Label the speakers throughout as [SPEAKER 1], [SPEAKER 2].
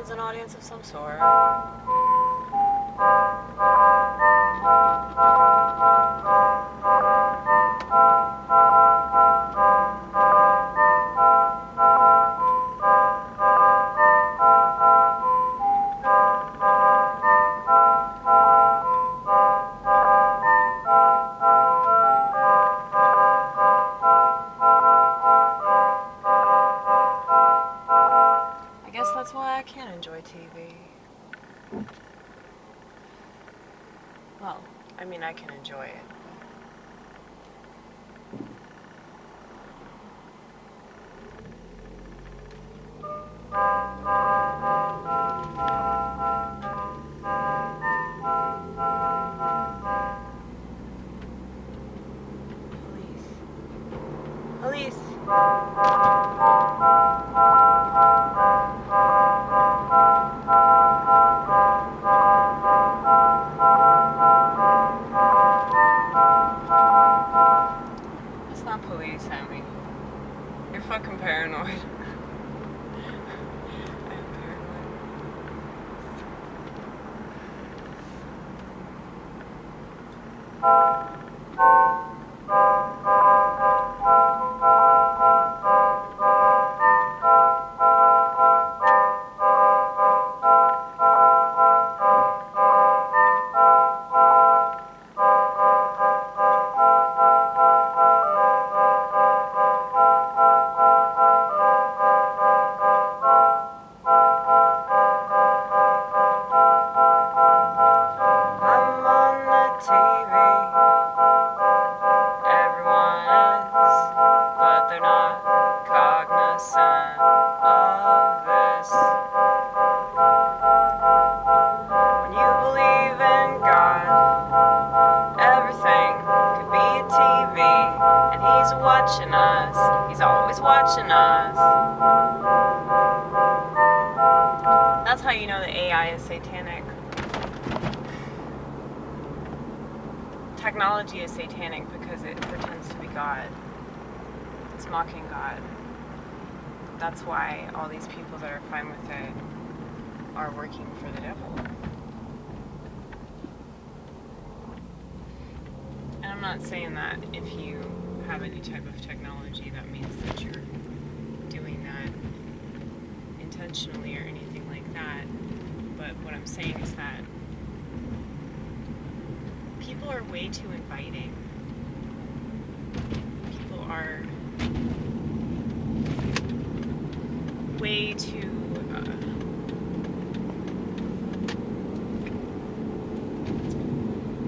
[SPEAKER 1] has an audience of some sort. That's why I can't enjoy TV. Well, I mean, I can enjoy it. Police. It's not police, Sammy. You're fucking paranoid. I am paranoid. Watching us. He's always watching us. That's how you know the AI is satanic. Technology is satanic because it pretends to be God. It's mocking God. That's why all these people that are fine with it are working for the devil. And I'm not saying that if you have any type of technology that means that you're doing that intentionally or anything like that. But what I'm saying is that people are way too inviting. People are way too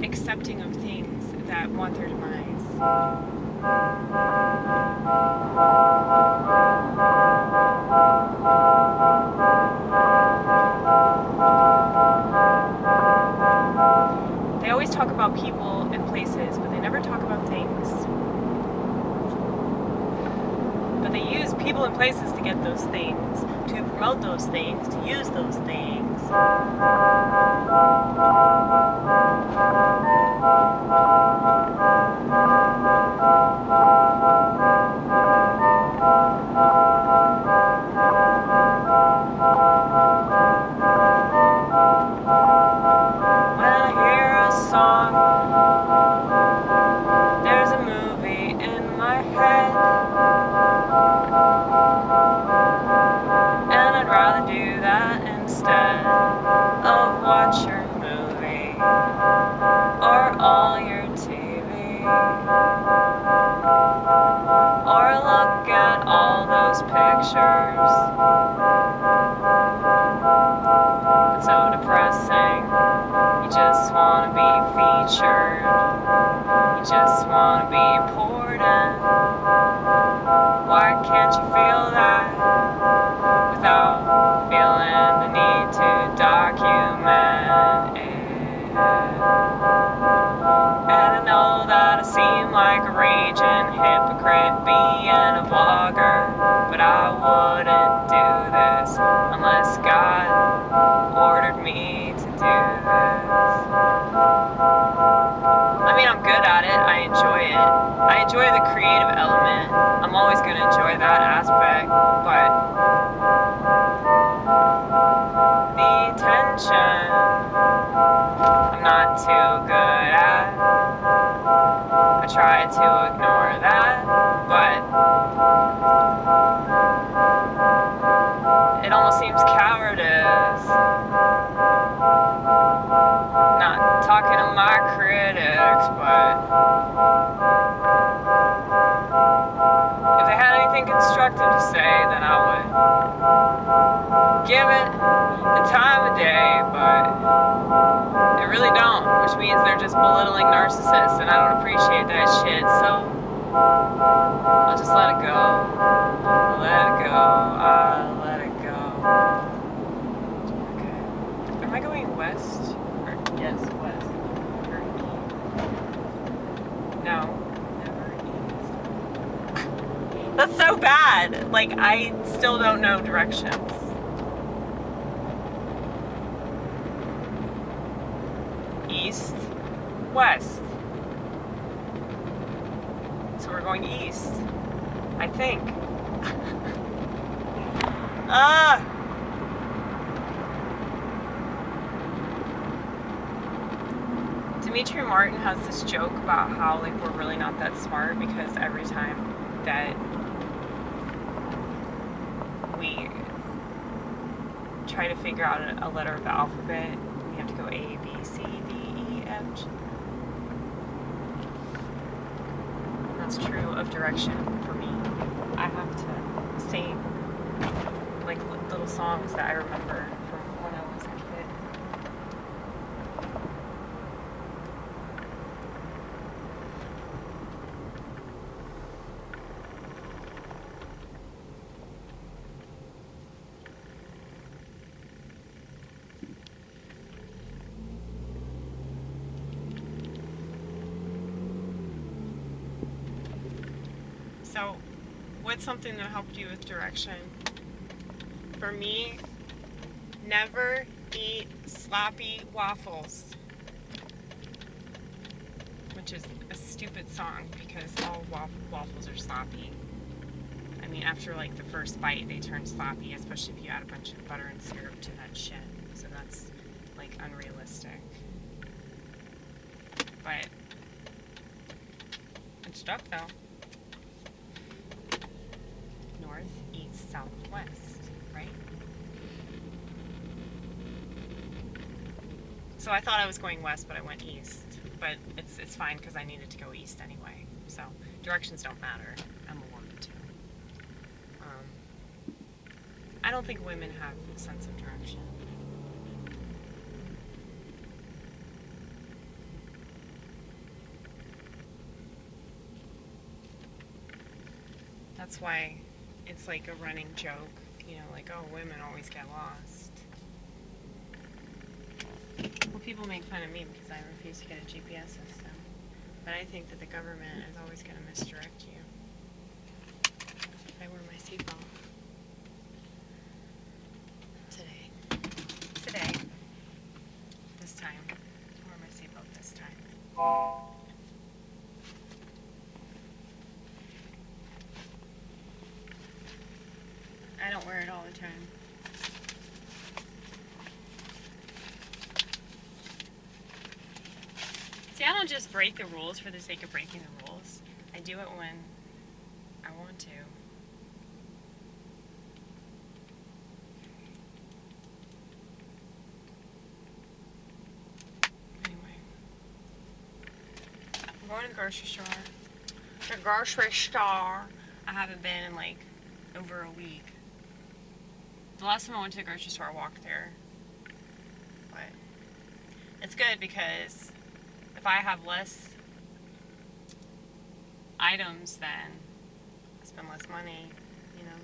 [SPEAKER 1] accepting of things that want their demise. They always talk about people and places, but they never talk about things. But they use people and places to get those things, to promote those things, to use those things. Pictures. It's so depressing. You just want to be featured. You just want to be important. Why can't you feel that without feeling It almost seems cowardice. Not talking to my critics, but if they had anything constructive to say, then I would give it the time of day, but they really don't, which means they're just belittling narcissists, and I don't appreciate that shit, so I'll just let it go. Let it go. I'll let it go. Okay. Am I going west? Or yes, west. Or east? No. Never east. That's so bad. Like, I still don't know directions. East, west. So we're going east, I think. Dimitri Martin has this joke about how like we're really not that smart because every time that we try to figure out a letter of the alphabet, we have to go A, B, C, D, E, F, G. That's true of direction for me. I have to sing like little songs that I remember from when I was a kid. So, what's something that helped you with direction? For me, never eat sloppy waffles. Which is a stupid song because all waffles are sloppy. I mean, after like the first bite, they turn sloppy, especially if you add a bunch of butter and syrup to that shit. So that's like unrealistic. But it's stuck though. North, east, south, west, right? So I thought I was going west, but I went east. But it's fine because I needed to go east anyway. So directions don't matter. I'm a woman too. I don't think women have a sense of direction. That's why it's like a running joke, you know, like, oh, women always get lost. Well, people make fun of me because I refuse to get a GPS system. But I think that the government is always going to misdirect you. I wear my seatbelt. Today. This time. I wear my seatbelt this time. I don't wear it all the time. See, I don't just break the rules for the sake of breaking the rules. I do it when I want to. Anyway. I'm going to the grocery store. The grocery store. I haven't been in like over a week. The last time I went to the grocery store, I walked there. But it's good because if I have less items, then I spend less money, you know.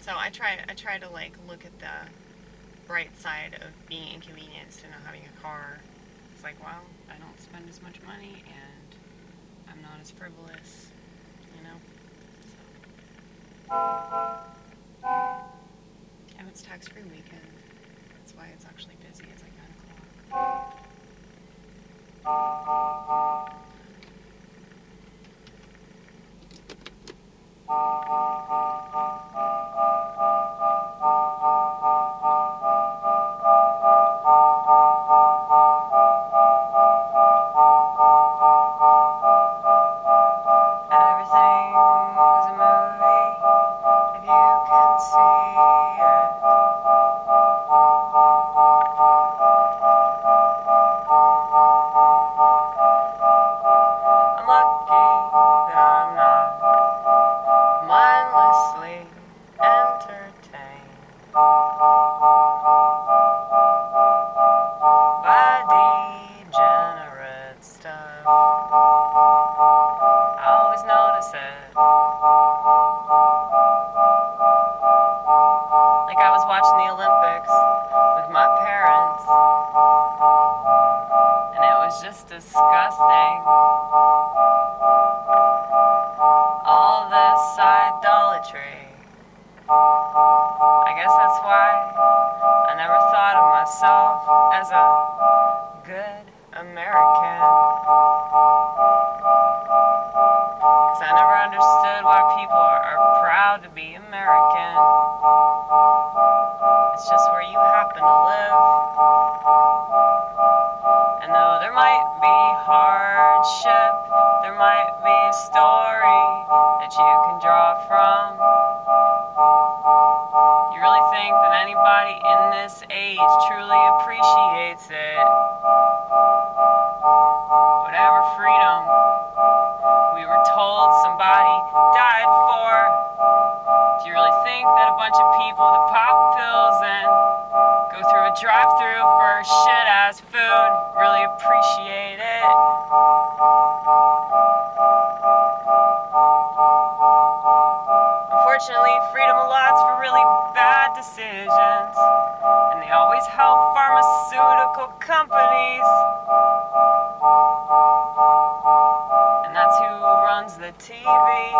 [SPEAKER 1] So I try to like look at the bright side of being inconvenienced and not having a car. It's like, well, I don't spend as much money and I'm not as frivolous, you know. So. And it's tax-free weekend. That's why it's actually busy. It's like 9 o'clock. Ever understood why people are proud to be American. It's just where you happen to live. And though there might be hardship, there might be a story that you can draw from. You really think that anybody in this age truly appreciates it? Whatever freedom we were told somebody died for. Do you really think that a bunch of people that pop pills and go through a drive-thru for shit-ass food really appreciate it? Unfortunately, freedom allots for really bad decisions, and they always help pharmaceutical companies. And that's who runs the TV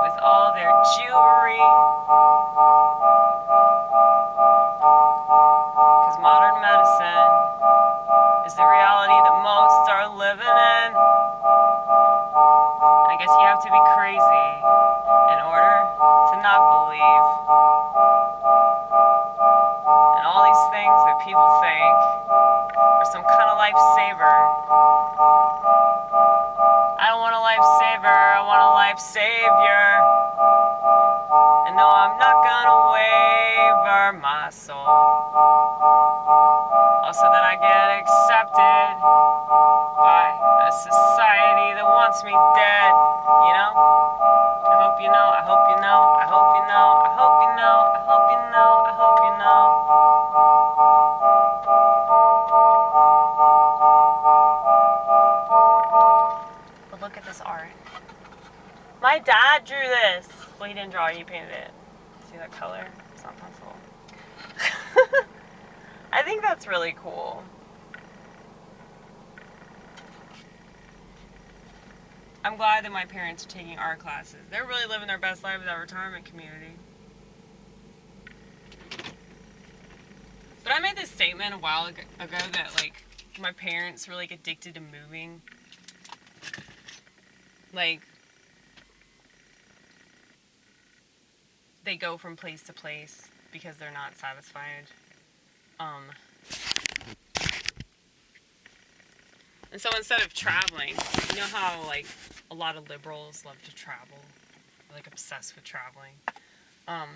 [SPEAKER 1] with all their jewelry. Because modern medicine is the reality that most are living in. And I guess you have to be crazy in order to not believe. And all these things that people think are some kind of lifesaver. I don't want a lifesaver, I want a life savior. And no, I'm not gonna waver my soul. Also that I get accepted by a society that wants me dead, you know? I hope you know, I hope you know, I hope you know, I hope you know, I hope you know, I hope you know. But look at this art. My dad drew this. Well, he didn't draw it, he painted it. See that color? It's not possible. I think that's really cool. I'm glad that my parents are taking art classes. They're really living their best life in that retirement community. But I made this statement a while ago that, like, my parents were, like, addicted to moving. Like, they go from place to place because they're not satisfied. And so instead of traveling, you know how, like, a lot of liberals love to travel? They're, like, obsessed with traveling. Well,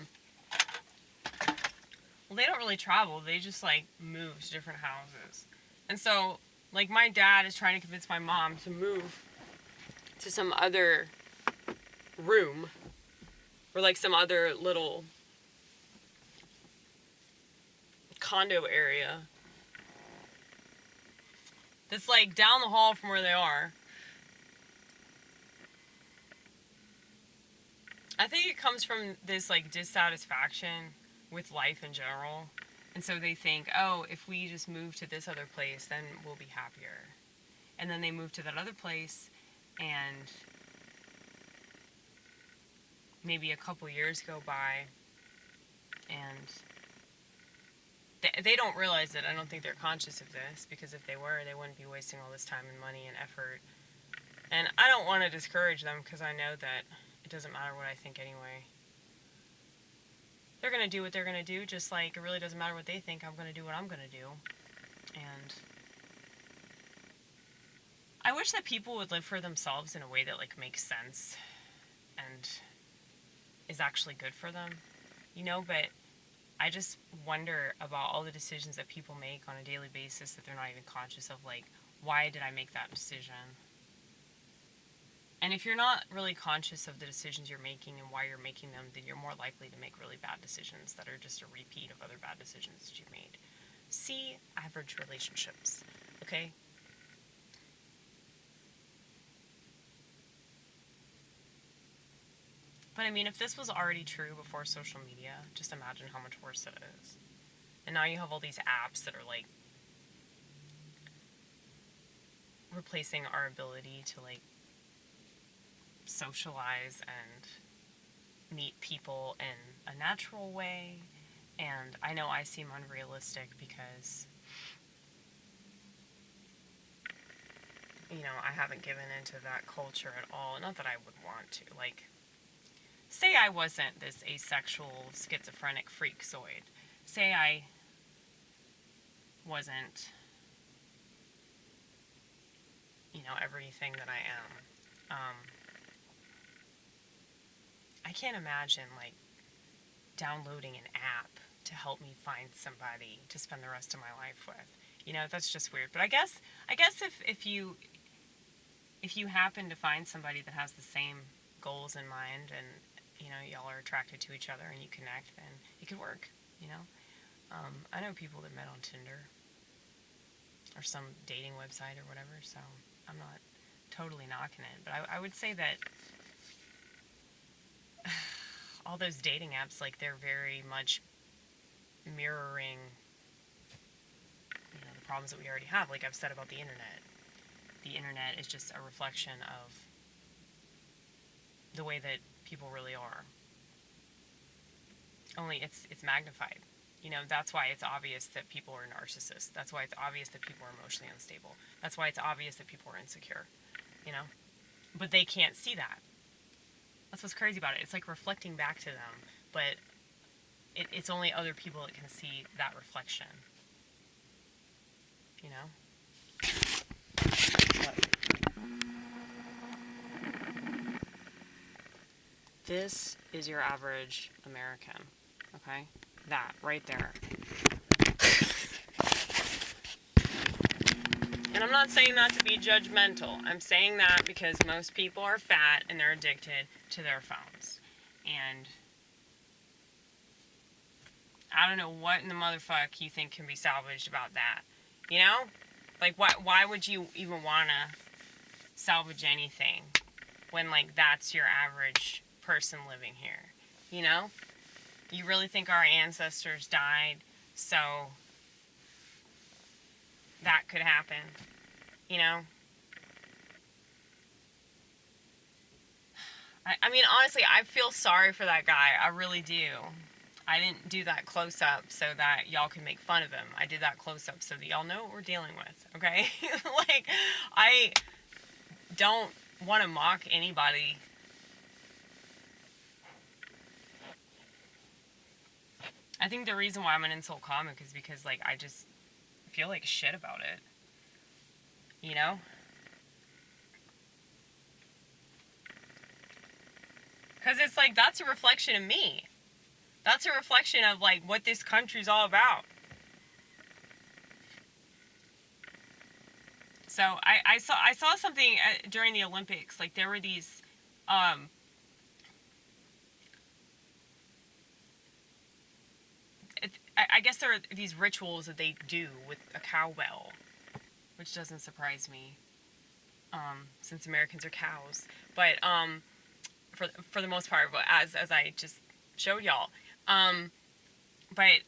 [SPEAKER 1] they don't really travel. They just, like, move to different houses. And so, like, my dad is trying to convince my mom to move to some other room or, like, some other little condo area that's, like, down the hall from where they are. I think it comes from this, like, dissatisfaction with life in general. And so they think, oh, if we just move to this other place, then we'll be happier. And then they move to that other place, and maybe a couple years go by, and they don't realize it. I don't think they're conscious of this, because if they were, they wouldn't be wasting all this time and money and effort. And I don't want to discourage them, because I know that it doesn't matter what I think anyway. They're going to do what they're going to do, just like it really doesn't matter what they think. I'm going to do what I'm going to do. And I wish that people would live for themselves in a way that, like, makes sense and is actually good for them, you know, but I just wonder about all the decisions that people make on a daily basis that they're not even conscious of, like, why did I make that decision? And if you're not really conscious of the decisions you're making and why you're making them, then you're more likely to make really bad decisions that are just a repeat of other bad decisions that you've made. See average relationships, okay? But I mean, if this was already true before social media, just imagine how much worse it is. And now you have all these apps that are, like, replacing our ability to, like, socialize and meet people in a natural way. And I know I seem unrealistic because I haven't given into that culture at all. Not that I would want to. Like, say I wasn't this asexual, schizophrenic freakazoid. Say I wasn't, everything that I am. I can't imagine, like, downloading an app to help me find somebody to spend the rest of my life with. That's just weird. But I guess if you happen to find somebody that has the same goals in mind, and y'all are attracted to each other and you connect, then it could work. I know people that met on Tinder or some dating website or whatever, so I'm not totally knocking it. But I would say that all those dating apps, like, they're very much mirroring the problems that we already have. Like I've said about the internet. The internet is just a reflection of the way that people really are. Only it's magnified. That's why it's obvious that people are narcissists. That's why it's obvious that people are emotionally unstable. That's why it's obvious that people are insecure. But they can't see that. That's what's crazy about it. It's like reflecting back to them, but it's only other people that can see that reflection. This is your average American, okay? That, right there. And I'm not saying that to be judgmental. I'm saying that because most people are fat and they're addicted to their phones. And I don't know what in the motherfuck you think can be salvaged about that. Like, why would you even want to salvage anything when, like, that's your average person living here? You really think our ancestors died so that could happen? I mean, honestly, I feel sorry for that guy. I really do. I didn't do that close-up so that y'all can make fun of him. I did that close-up so that y'all know what we're dealing with, okay? Like, I don't want to mock anybody. I think the reason why I'm an insult comic is because, like, I just feel like shit about it. Because it's like, that's a reflection of me. That's a reflection of, like, what this country's all about. So I saw something during the Olympics. Like, there were these I guess there are these rituals that they do with a cowbell, which doesn't surprise me, since Americans are cows. But for the most part, as I just showed y'all, but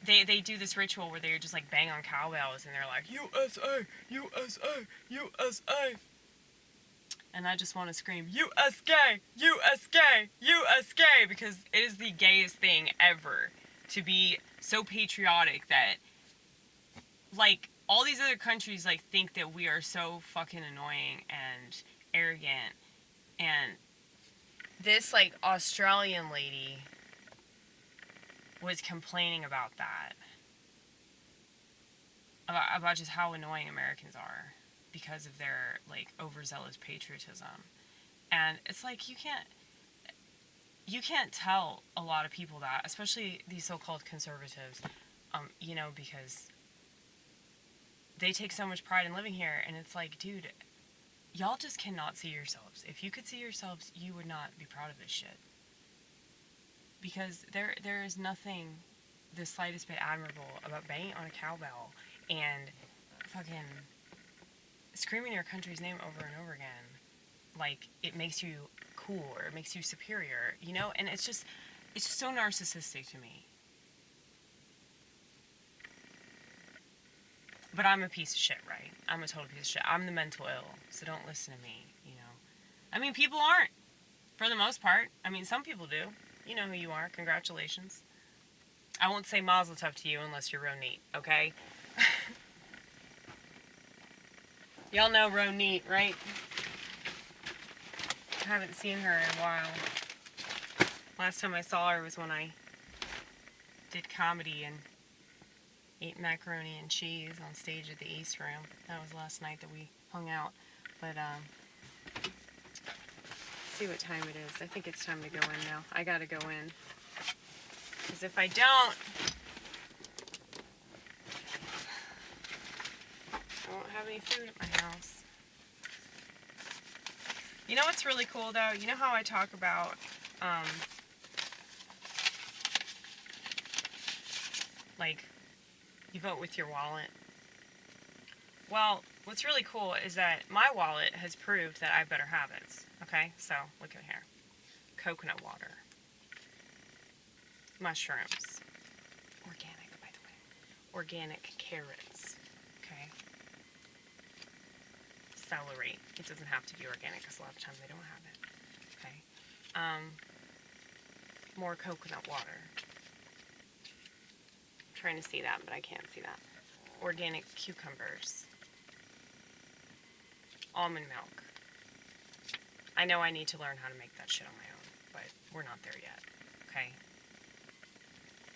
[SPEAKER 1] they do this ritual where they just, like, bang on cowbells and they're like, USA, USA, USA. And I just want to scream, USA, USA, USA, because it is the gayest thing ever to be so patriotic that, like, all these other countries, like, think that we are so fucking annoying and arrogant. And this, like, Australian lady was complaining about that. About just how annoying Americans are because of their, like, overzealous patriotism. And it's like, you can't tell a lot of people that, especially these so-called conservatives, because they take so much pride in living here, and it's like, dude, y'all just cannot see yourselves. If you could see yourselves, you would not be proud of this shit. Because there is nothing the slightest bit admirable about banging on a cowbell and fucking screaming your country's name over and over again. Like, it makes you cool or it makes you superior, and it's just so narcissistic to me. But I'm a piece of shit, right? I'm a total piece of shit. I'm the mental ill, so don't listen to me, I mean, people aren't, for the most part. I mean, some people do. You know who you are. Congratulations. I won't say mazel tov to you unless you're real neat, okay? Y'all know Ronit, right? I haven't seen her in a while. Last time I saw her was when I did comedy and ate macaroni and cheese on stage at the East Room. That was last night that we hung out. But, let's see what time it is. I think it's time to go in now. I gotta go in. Because if I don't, I won't have any food at my house. You know what's really cool though? You know how I talk about, like, you vote with your wallet? Well, what's really cool is that my wallet has proved that I have better habits. Okay, so look at here. Coconut water. Mushrooms. Organic, by the way. Organic carrots. Okay. Celery. It doesn't have to be organic because a lot of times they don't have it. Okay. More coconut water. I'm trying to see that, but I can't see that. Organic cucumbers. Almond milk. I know I need to learn how to make that shit on my own, but we're not there yet. Okay.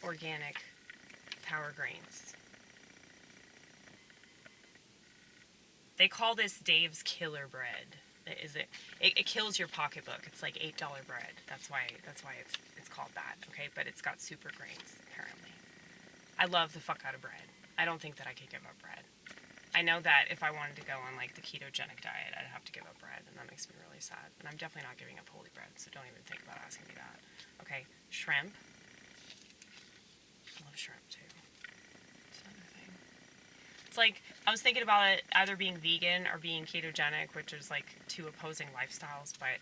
[SPEAKER 1] Organic power grains. They call this Dave's Killer Bread. It kills your pocketbook. It's like $8 bread. That's why it's called that. Okay, but it's got super grains apparently. I love the fuck out of bread. I don't think that I could give up bread. I know that if I wanted to go on like the ketogenic diet, I'd have to give up bread, and that makes me really sad. And I'm definitely not giving up holy bread, so don't even think about asking me that. Okay, shrimp. I love shrimp too. It's another thing. It's like, I was thinking about it either being vegan or being ketogenic, which is like two opposing lifestyles, but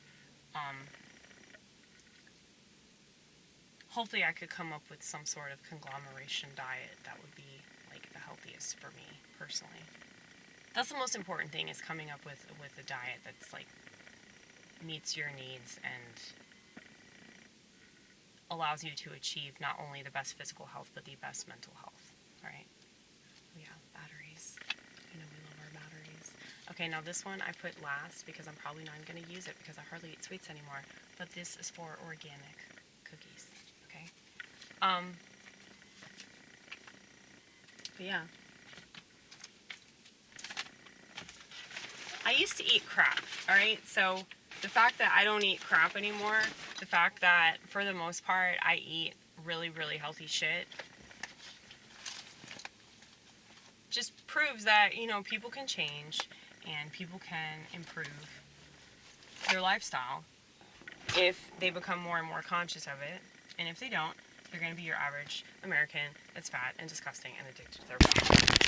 [SPEAKER 1] hopefully I could come up with some sort of conglomeration diet that would be like the healthiest for me personally. That's the most important thing, is coming up with a diet that's like meets your needs and allows you to achieve not only the best physical health but the best mental health, right? Yeah, batteries. You know we love our batteries. Okay, now this one I put last because I'm probably not going to use it because I hardly eat sweets anymore, but this is for organic cookies, okay? But yeah. I used to eat crap, alright? So the fact that I don't eat crap anymore, the fact that for the most part I eat really, really healthy shit, just proves that, you know, people can change and people can improve their lifestyle if they become more and more conscious of it. And if they don't, they're going to be your average American that's fat and disgusting and addicted to their body.